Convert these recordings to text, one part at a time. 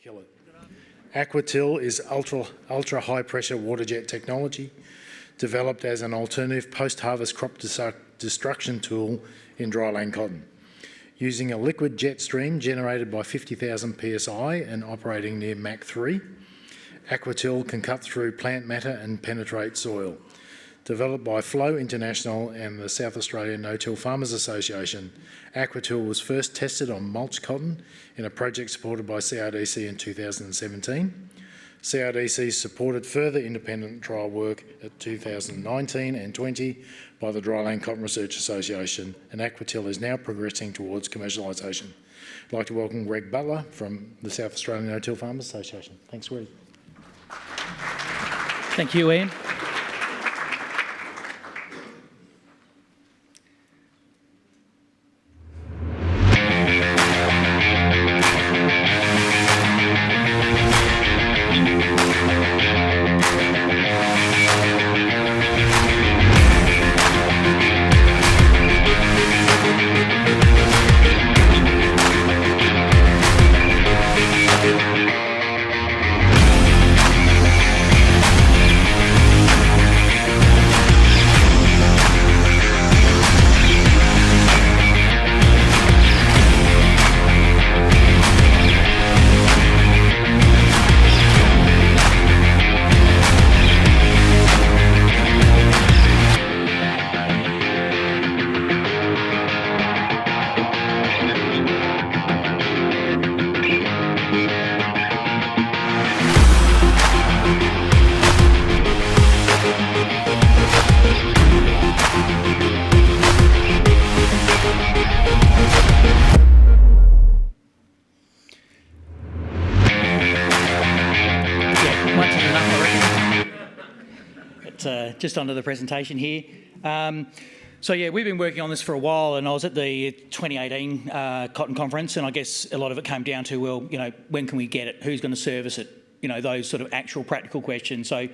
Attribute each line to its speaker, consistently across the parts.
Speaker 1: kill it. AquaTill is ultra high pressure water jet technology developed as an alternative post-harvest crop destruction tool in dryland cotton. Using a liquid jet stream generated by 50,000 psi and operating near Mach 3, AquaTill can cut through plant matter and penetrate soil. Developed by Flow International and the South Australian No-Till Farmers Association, AquaTill was first tested on mulch cotton in a project supported by CRDC in 2017. CRDC supported further independent trial work at 2019 and 20 by the Dryland Cotton Research Association, and AquaTill is now progressing towards commercialisation. I'd like to welcome Greg Butler from the South Australian No-Till Farmers Association. Thanks, Greg.
Speaker 2: Thank you, Ian. Just onto the presentation here. So yeah, we've been working on this for a while, and I was at the 2018 Cotton Conference, and I guess a lot of it came down to, well, you know, when can we get it? Who's going to service it? You know, those sort of actual practical questions. So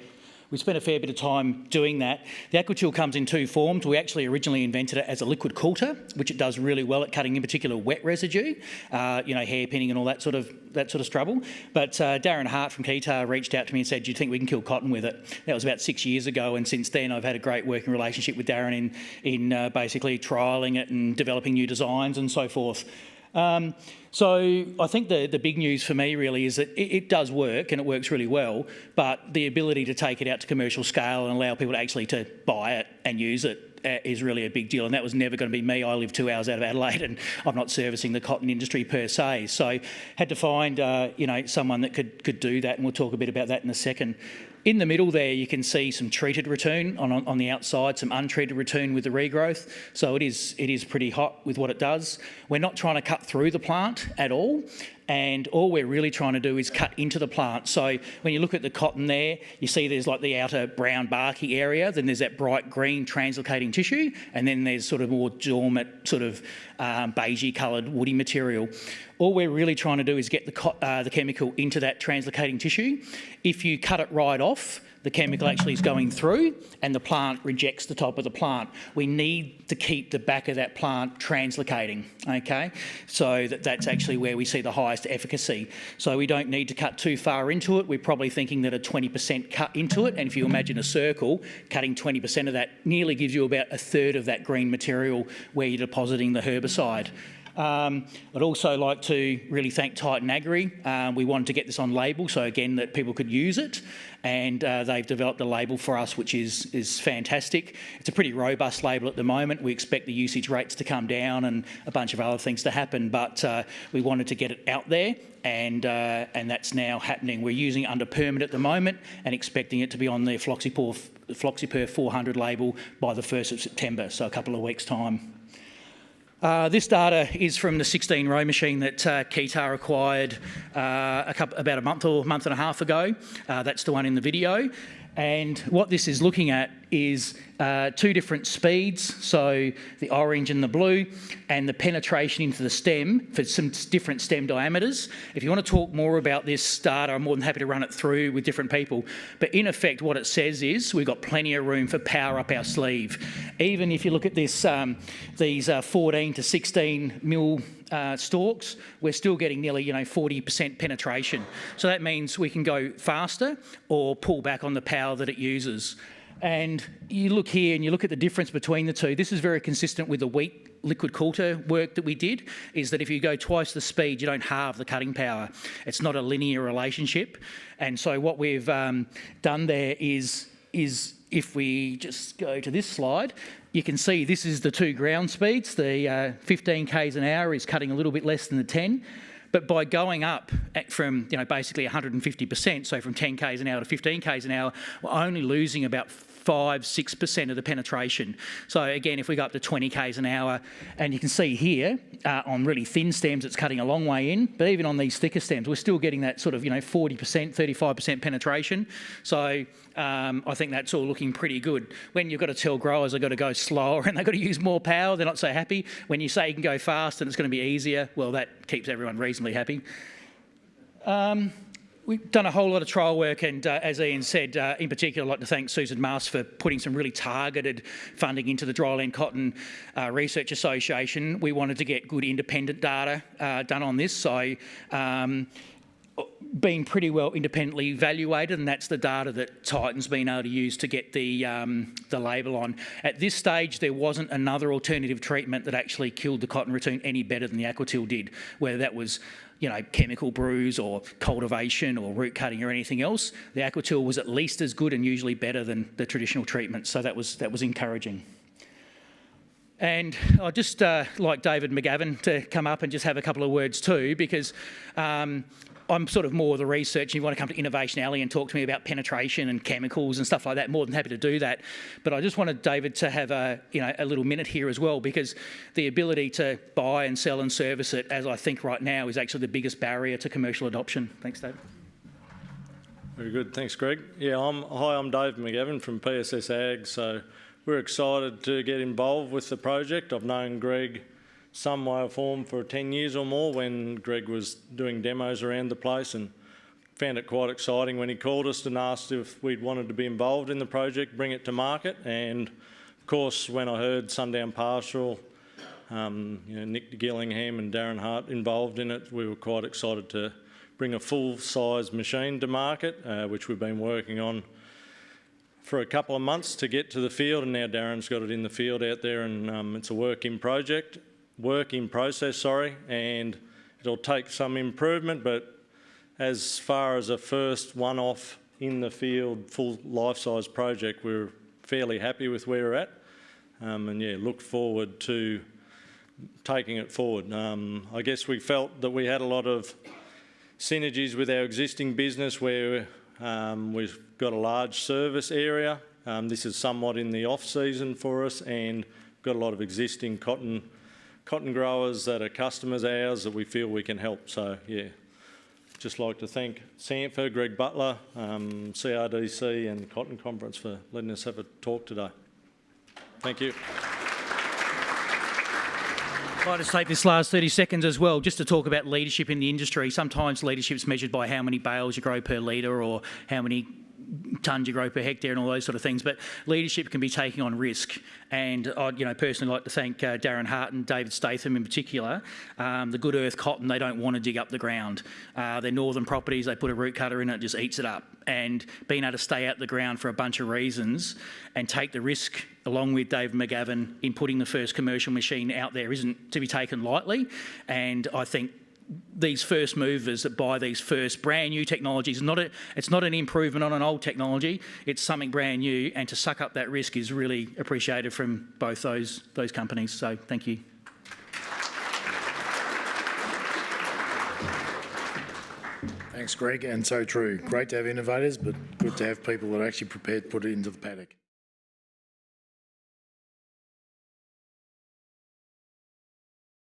Speaker 2: we spent a fair bit of time doing that. The AquaTill comes in two forms. We actually originally invented it as a liquid coulter, which it does really well at cutting in particular wet residue, you know, hairpinning and all that sort of trouble. But Darren Hart from Keytah reached out to me and said, "Do you think we can kill cotton with it?" That was about 6 years ago, and since then I've had a great working relationship with Darren in basically trialling it and developing new designs and so forth. So I think the big news for me really is that it does work, and it works really well, but the ability to take it out to commercial scale and allow people to actually to buy it and use it is really a big deal, and that was never going to be me. I live 2 hours out of Adelaide, and I'm not servicing the cotton industry per se, so had to find you know, someone that could do that, and we'll talk a bit about that in a second. In the middle there, you can see some treated ratoon on the outside, some untreated ratoon with the regrowth. So it is pretty hot with what it does. We're not trying to cut through the plant at all, and all we're really trying to do is cut into the plant. So when you look at the cotton there, you see there's like the outer brown barky area, then there's that bright green translocating tissue, and then there's sort of more dormant sort of beigey coloured woody material. All we're really trying to do is get the chemical into that translocating tissue. If you cut it right off, the chemical actually is going through and the plant rejects the top of the plant. We need to keep the back of that plant translocating, okay? So that's actually where we see the highest efficacy. So we don't need to cut too far into it. We're probably thinking that a 20% cut into it, and if you imagine a circle, cutting 20% of that nearly gives you about a third of that green material where you're depositing the herbicide. I'd also like to really thank Titan Agri. We wanted to get this on label, so again that people could use it, and they've developed a label for us which is fantastic. It's a pretty robust label at the moment. We expect the usage rates to come down and a bunch of other things to happen, but we wanted to get it out there, and that's now happening. We're using it under permit at the moment and expecting it to be on the Floxipur 400 label by the 1st of September, so a couple of weeks' time. This data is from the 16-row machine that Keytah acquired about a month or month and a half ago. That's the one in the video. And what this is looking at is 2 different speeds, so the orange and the blue, and the penetration into the stem for some different stem diameters. If you want to talk more about this data, I'm more than happy to run it through with different people. But in effect, what it says is we've got plenty of room for power up our sleeve. Even if you look at this, these 14 to 16 mil stalks, we're still getting nearly 40% penetration. So that means we can go faster or pull back on the power that it uses. And you look here and you look at the difference between the two. This is very consistent with the wheat liquid coulter work that we did, is that if you go twice the speed, you don't halve the cutting power. It's not a linear relationship. And so what we've done there is if we just go to this slide, you can see this is the 2 ground speeds. The 15 k's an hour is cutting a little bit less than the 10. But by going up from basically 150%, so from 10 k's an hour to 15 k's an hour, we're only losing about 5-6% of the penetration. So again, if we go up to 20 k's an hour, and you can see here on really thin stems, it's cutting a long way in. But even on these thicker stems, we're still getting that sort of 40%, 35% penetration. So I think that's all looking pretty good. When you've got to tell growers they've got to go slower and they've got to use more power, they're not so happy. When you say you can go fast and it's going to be easier, well, that keeps everyone reasonably happy. We've done a whole lot of trial work, and as Ian said, in particular, I'd like to thank Susan Maas for putting some really targeted funding into the Dryland Cotton Research Association. We wanted to get good independent data done on this, so been pretty well independently evaluated, and that's the data that Titan's been able to use to get the label on. At this stage, there wasn't another alternative treatment that actually killed the cotton ratoon any better than the Aquatil did, whether that was chemical brews or cultivation or root cutting or anything else. The Aquatil was at least as good and usually better than the traditional treatment, so that was encouraging. And I'd just like David McGavin to come up and just have a couple of words too, because I'm sort of more of the research. You want to come to Innovation Alley and talk to me about penetration and chemicals and stuff like that, more than happy to do that. But I just wanted David to have a little minute here as well, because the ability to buy and sell and service it, as I think right now, is actually the biggest barrier to commercial adoption. Thanks, David.
Speaker 3: Very good, thanks, Greg. Yeah, I'm Dave McGavin from PSS Ag, so we're excited to get involved with the project. I've known Greg some way or form for 10 years or more, when Greg was doing demos around the place, and found it quite exciting when he called us and asked if we'd wanted to be involved in the project, bring it to market. And of course, when I heard Sundown Pastoral, Nick Gillingham and Darren Hart involved in it, we were quite excited to bring a full-size machine to market, which we've been working on for a couple of months to get to the field, and now Darren's got it in the field out there, and it's a work in process, and it'll take some improvement, but as far as a first one-off in the field full life-size project, we're fairly happy with where we're at, and yeah, look forward to taking it forward. I guess we felt that we had a lot of synergies with our existing business, where we've got a large service area. This is somewhat in the off-season for us, and got a lot of existing cotton growers that are customers of ours that we feel we can help. So yeah, just like to thank Sanford, Greg Butler, CRDC and Cotton Conference for letting us have a talk today. Thank you.
Speaker 2: I'd like to take this last 30 seconds as well, just to talk about leadership in the industry. Sometimes leadership's measured by how many bales you grow per litre, or how many tonnes you grow per hectare, and all those sort of things, but leadership can be taking on risk. And I'd personally like to thank Darren Hart and David Statham in particular. The Good Earth cotton, they don't want to dig up the ground. They're northern properties, they put a root cutter in it, it just eats it up. And being able to stay out the ground for a bunch of reasons and take the risk along with Dave McGavin in putting the first commercial machine out there isn't to be taken lightly. And I think these first movers that buy these first brand new technologies, it's not an improvement on an old technology, it's something brand new, and to suck up that risk is really appreciated from both those companies. So thank you.
Speaker 1: Thanks, Greg, and so true. Great to have innovators, but good to have people that are actually prepared to put it into the paddock.